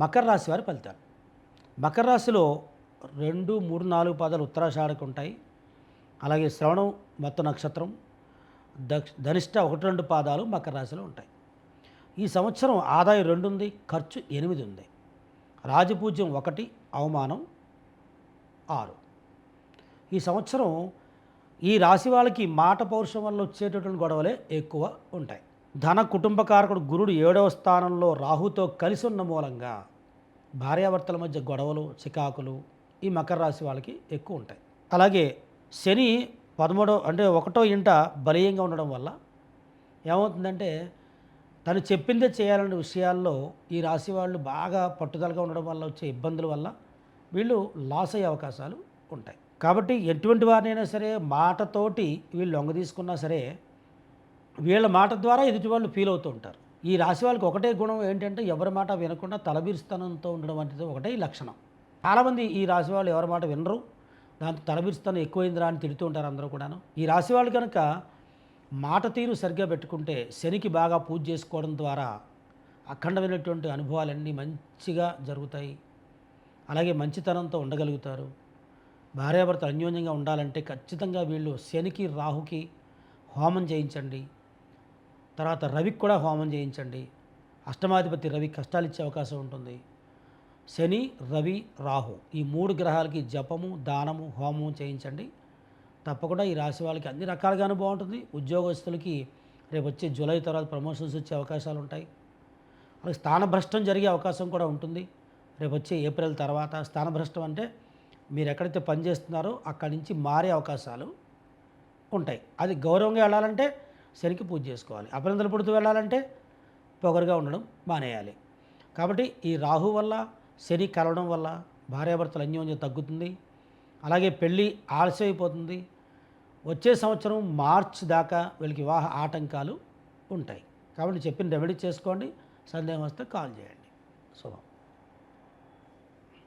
మకర రాశి వారి ఫలితాలు. మకర రాశిలో 2, 3, 4 పాదాలు ఉత్తరాషాఢకు ఉంటాయి. అలాగే శ్రవణం మొత్తం నక్షత్రం, ధనిష్ట 1, 2 పాదాలు మకర రాశిలో ఉంటాయి. ఈ సంవత్సరం ఆదాయం 2 ఉంది, ఖర్చు 8 ఉంది. రాజపూజ్యం 1, అవమానం 6. ఈ సంవత్సరం ఈ రాశి వాళ్ళకి మాట పౌరుషం వల్ల వచ్చేటటువంటి గొడవలే ఎక్కువ ఉంటాయి. ధన కుటుంబకారకుడు గురుడు 7వ స్థానంలో రాహుతో కలిసి ఉన్న మూలంగా భార్యాభర్తల మధ్య గొడవలు, చికాకులు ఈ మకర రాశి వాళ్ళకి ఎక్కువ ఉంటాయి. అలాగే శని 13 అంటే 1వ ఇంట బలీయంగా ఉండడం వల్ల ఏమవుతుందంటే తను చెప్పిందే చేయాలనే విషయాల్లో ఈ రాశి వాళ్ళు బాగా పట్టుదలగా ఉండడం వల్ల వచ్చే ఇబ్బందుల వల్ల వీళ్ళు లాస్ అయ్యే అవకాశాలు ఉంటాయి. కాబట్టి ఎటువంటి వారినైనా సరే మాటతోటి వీళ్ళు లొంగ తీసుకున్నా సరే వీళ్ళ మాట ద్వారా ఎదుటి వాళ్ళు ఫీల్ అవుతూ ఉంటారు. ఈ రాశి వాళ్ళకి ఒకటే గుణం ఏంటంటే ఎవరి మాట వినకుండా తలబిరుస్తనంతో ఉండడం వంటిది ఒకటే లక్షణం. చాలామంది ఈ రాశి వాళ్ళు ఎవరి మాట వినరు, దాంతో తలబిరుస్తనం ఎక్కువైందిరా అని తిడుతూ ఉంటారు అందరూ కూడాను. ఈ రాశి వాళ్ళు కనుక మాట తీరు సరిగ్గా పెట్టుకుంటే శనికి బాగా పూజ చేసుకోవడం ద్వారా అఖండమైనటువంటి అనుభవాలన్నీ మంచిగా జరుగుతాయి. అలాగే మంచితనంతో ఉండగలుగుతారు. భార్యాభర్తలు అన్యోన్యంగా ఉండాలంటే ఖచ్చితంగా వీళ్ళు శనికి రాహుకి హోమం చేయించండి. తర్వాత రవికి కూడా హోమం చేయించండి. అష్టమాధిపతి రవి కష్టాలు ఇచ్చే అవకాశం ఉంటుంది. శని, రవి, రాహు ఈ 3 గ్రహాలకి జపము, దానము, హోమము చేయించండి. తప్పకుండా ఈ రాశి వాళ్ళకి అన్ని రకాలుగాను బాగుంటుంది. ఉద్యోగస్తులకి రేపు వచ్చే జూలై తర్వాత ప్రమోషన్స్ వచ్చే అవకాశాలు ఉంటాయి. అలాగే స్థానభ్రష్టం జరిగే అవకాశం కూడా ఉంటుంది. రేపు వచ్చే ఏప్రిల్ తర్వాత స్థానభ్రష్టం అంటే మీరు ఎక్కడైతే పనిచేస్తున్నారో అక్కడి నుంచి మారే అవకాశాలు ఉంటాయి. అది గౌరవంగా వెళ్ళాలంటే శనికి పూజ చేసుకోవాలి. అపనిందలు పుడుతూ వెళ్ళాలంటే పొగరుగా ఉండడం మానేయాలి. కాబట్టి ఈ రాహు వల్ల శని కలవడం వల్ల భార్యాభర్తల అన్యోన్యత తగ్గుతుంది. అలాగే పెళ్ళి ఆలస్యం అయిపోతుంది. వచ్చే సంవత్సరం మార్చి దాకా వీళ్ళకి వివాహ ఆటంకాలు ఉంటాయి. కాబట్టి చెప్పిన రెమెడీ చేసుకోండి. సందేహం వస్తే కాల్ చేయండి. శుభం.